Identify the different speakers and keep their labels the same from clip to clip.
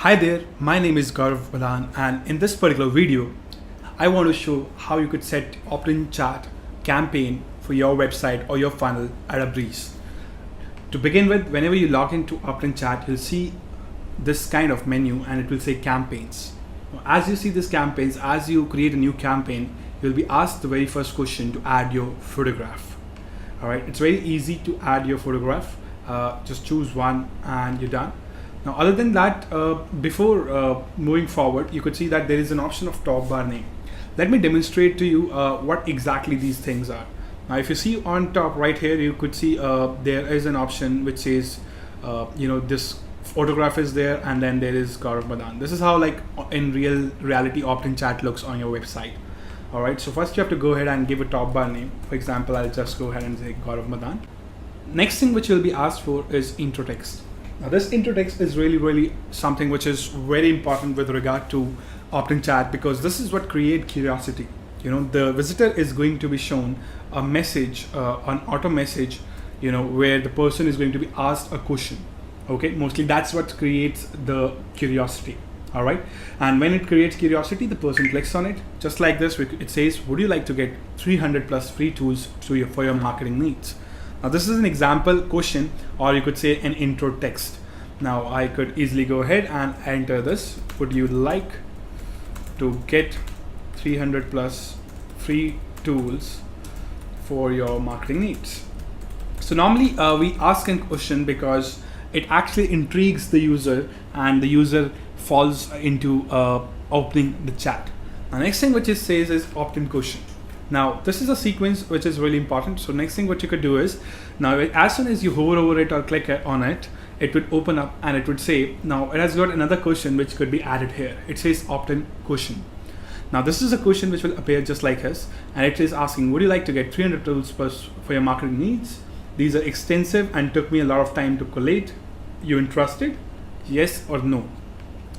Speaker 1: Hi there, my name is Gaurav Madan, and in this particular video, I want to show how you could set opt-in chat campaign for your website or your funnel at a breeze. To begin with, whenever you log into opt-in chat, you'll see this kind of menu and it will say campaigns. As you see these campaigns, as you create a new campaign, you'll be asked the very first question to add your photograph. All right, it's very easy to add your photograph. Just choose one and you're done. Now, other than that, before moving forward, you could see that there is an option of top bar name. Let me demonstrate to you what exactly these things are. Now, if you see on top right here, you could see there is an option which says, this photograph is there, and then there is Gaurav Madan. This is how, like, in reality, opt-in chat looks on your website. All right. So first, you have to go ahead and give a top bar name. For example, I'll just go ahead and say Gaurav Madan. Next thing which you'll be asked for is intro text. Now, this intro text is really something which is very important with regard to opt-in chat, because this is what creates curiosity. The visitor is going to be shown a message, an auto message, where the person is going to be asked a question. Okay, mostly that's what creates the curiosity. All right, and when it creates curiosity, the person clicks on it. Just like this, it says, would you like to get 300 plus free tools for your marketing needs? Now, this is an example question, or you could say an intro text. Now, I could easily go ahead and enter this. Would you like to get 300 plus free tools for your marketing needs? So normally we ask a question because it actually intrigues the user, and the user falls into opening the chat. The next thing which it says is opt-in question. Now, this is a sequence which is really important. So next thing what you could do is, now as soon as you hover over it or click on it, it would open up and it would say, now it has got another question which could be added here. It says opt-in question. Now, this is a question which will appear just like this, and it is asking, would you like to get 300 tools plus for your marketing needs? These are extensive and took me a lot of time to collate. You interested? Yes or no?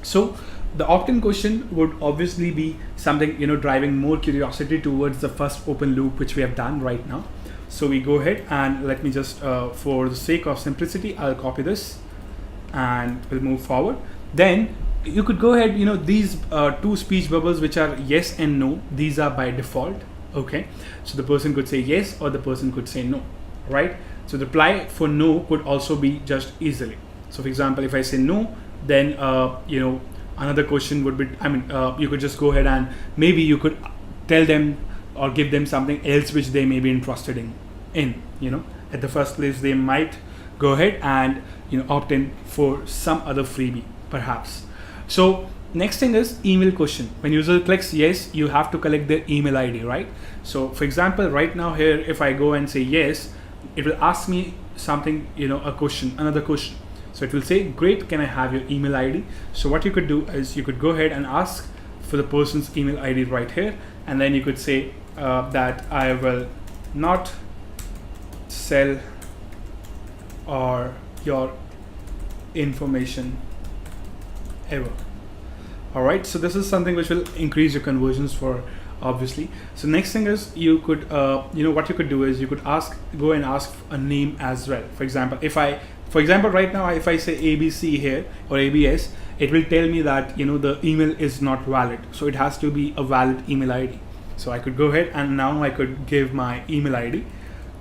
Speaker 1: So the opt-in question would obviously be something, driving more curiosity towards the first open loop, which we have done right now. So we go ahead and let me just, for the sake of simplicity, I'll copy this and we'll move forward. Then you could go ahead, these two speech bubbles, which are yes and no, these are by default. Okay. So the person could say yes or the person could say no, right? So the reply for no could also be just easily. So for example, if I say no, then, another question would be, you could just go ahead and maybe you could tell them or give them something else which they may be interested in. At the first place, they might go ahead and, opt in for some other freebie, perhaps. So next thing is email question. When user clicks yes, you have to collect their email ID, right? So for example, right now here, if I go and say yes, it will ask me something, a question, another question. So it will say, great, can I have your email ID? So what you could do is you could go ahead and ask for the person's email ID right here. And then you could say that I will not sell or your information ever. All right. So this is something which will increase your conversions for, obviously. So next thing is you could, what you could do is you could go and ask a name as well. For example, right now, if I say ABC here or ABS, it will tell me that, the email is not valid. So it has to be a valid email ID. So I could go ahead and now I could give my email ID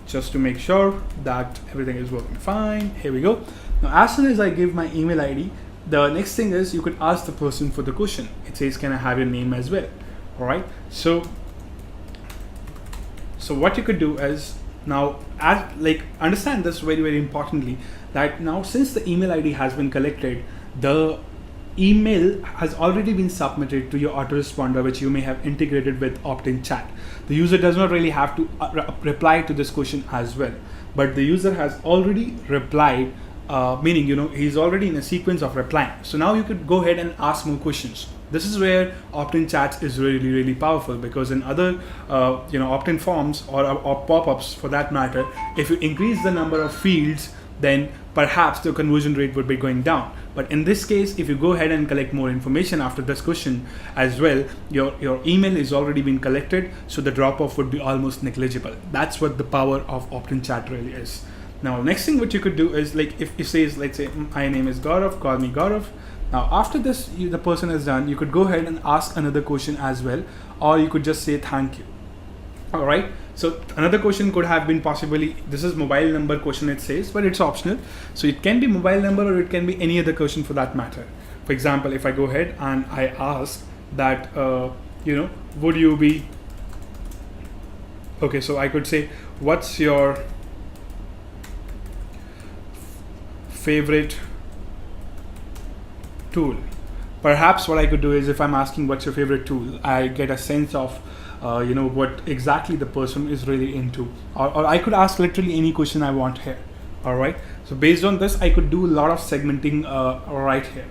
Speaker 1: just to make sure that everything is working fine. Here we go. Now, as soon as I give my email ID, the next thing is you could ask the person for the question. It says, can I have your name as well? All right. So what you could do is, now, understand this very importantly, that now since the email ID has been collected, the email has already been submitted to your autoresponder, which you may have integrated with opt-in chat. The user does not really have to reply to this question as well, but the user has already replied, meaning, he's already in a sequence of replying. So now you could go ahead and ask more questions. This is where opt-in chats is really powerful, because in other opt-in forms or pop-ups for that matter, if you increase the number of fields, then perhaps the conversion rate would be going down. But in this case, if you go ahead and collect more information after this question as well, your email is already been collected, so the drop-off would be almost negligible. That's what the power of opt-in chat really is. Now, next thing what you could do is, like, if it says, let's say, my name is Gaurav, call me Gaurav. Now after this, the person is done, you could go ahead and ask another question as well, or you could just say thank you. All right, so another question could have been possibly, this is mobile number question it says, but it's optional. So it can be mobile number or it can be any other question for that matter. For example, if I go ahead and I ask that, would you be, okay, so I could say, what's your favorite tool? Perhaps what I could do is, if I'm asking what's your favorite tool, I get a sense of what exactly the person is really into, or I could ask literally any question I want here. All right, so based on this, I could do a lot of segmenting right here.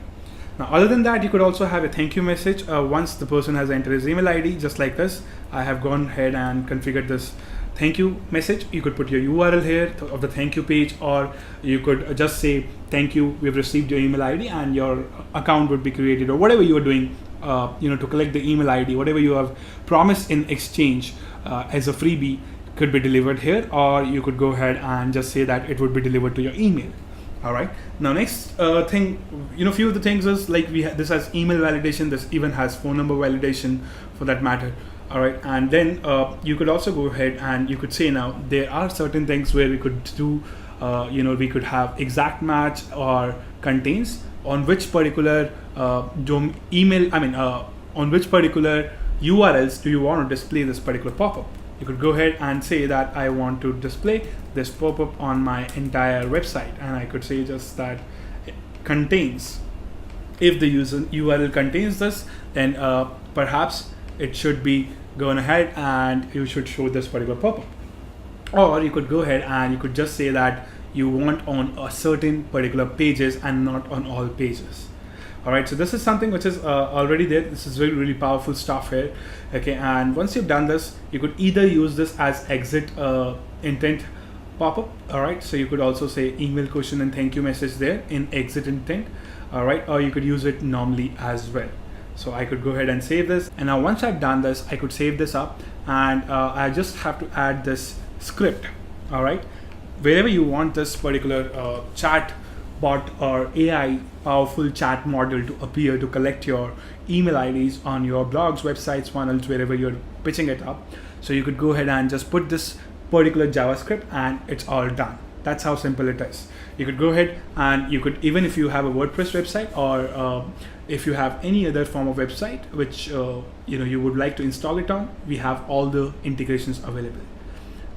Speaker 1: Now other than that, you could also have a thank you message once the person has entered his email ID, just like this. I have gone ahead and configured this thank you message. You could put your URL here of the thank you page, or you could just say thank you, we've received your email ID, and your account would be created, or whatever you are doing to collect the email ID, whatever you have promised in exchange as a freebie could be delivered here, or you could go ahead and just say that it would be delivered to your email. All right, now next thing, few of the things is like this has email validation, this even has phone number validation for that matter. All right, and then you could also go ahead and you could say, now there are certain things where we could do we could have exact match or contains on which particular on which particular URLs do you want to display this particular pop-up. You could go ahead and say that I want to display this pop-up on my entire website, and I could say just that it contains, if the URL contains this, then perhaps it should be going ahead and you should show this particular pop-up. Or you could go ahead and you could just say that you want on a certain particular pages and not on all pages. All right, so this is something which is already there. This is really, really powerful stuff here. Okay, and once you've done this, you could either use this as exit intent pop-up. All right, so you could also say email question and thank you message there in exit intent. All right, or you could use it normally as well. So I could go ahead and save this, and now once I've done this, I could save this up, and I just have to add this script. All right, wherever you want this particular chat bot or AI powerful chat model to appear to collect your email IDs on your blogs, websites, funnels, wherever you're pitching it up. So you could go ahead and just put this particular JavaScript and it's all done. That's how simple it is. You could go ahead and you could, even if you have a WordPress website, or if you have any other form of website which you would like to install it on, we have all the integrations available.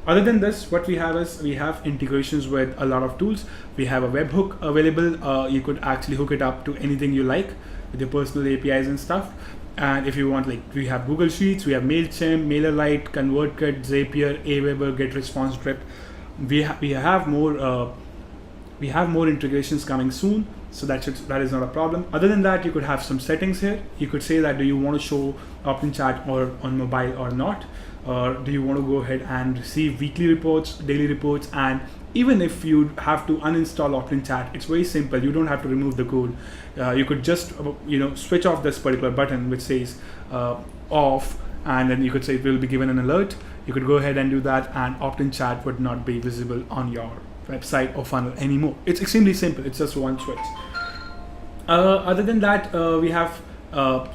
Speaker 1: Other than this, what we have is we have integrations with a lot of tools. We have a webhook available. You could actually hook it up to anything you like with your personal APIs and stuff. And if you want, like, we have Google Sheets, we have MailChimp, MailerLite, ConvertKit, Zapier, Aweber, GetResponse, we have more integrations coming soon, so that is not a problem. Other than that, you could have some settings here. You could say that do you want to show OPTIN chat or on mobile or not, or do you want to go ahead and receive weekly reports, daily reports. And even if you have to uninstall OPTIN chat, it's very simple. You don't have to remove the code. You could just switch off this particular button which says off, and then you could say it will be given an alert. You could go ahead and do that, and OPTIN chat would not be visible on your website or funnel anymore. It's extremely simple. It's just one switch. Other than that, we have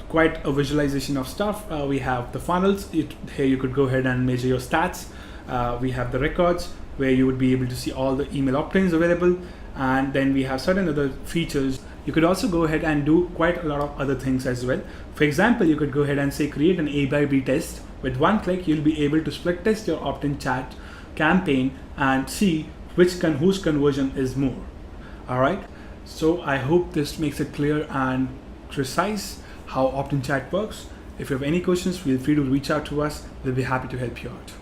Speaker 1: quite a visualization of stuff. We have the funnels. Here you could go ahead and measure your stats. We have the records where you would be able to see all the email opt-ins available, and then we have certain other features. You could also go ahead and do quite a lot of other things as well. For example, you could go ahead and say create an A/B test. With one click, you'll be able to split test your OPTIN chat campaign and see whose conversion is more. All right, so I hope this makes it clear and precise how OPTIN chat works. If you have any questions, feel free to reach out to us. We'll be happy to help you out.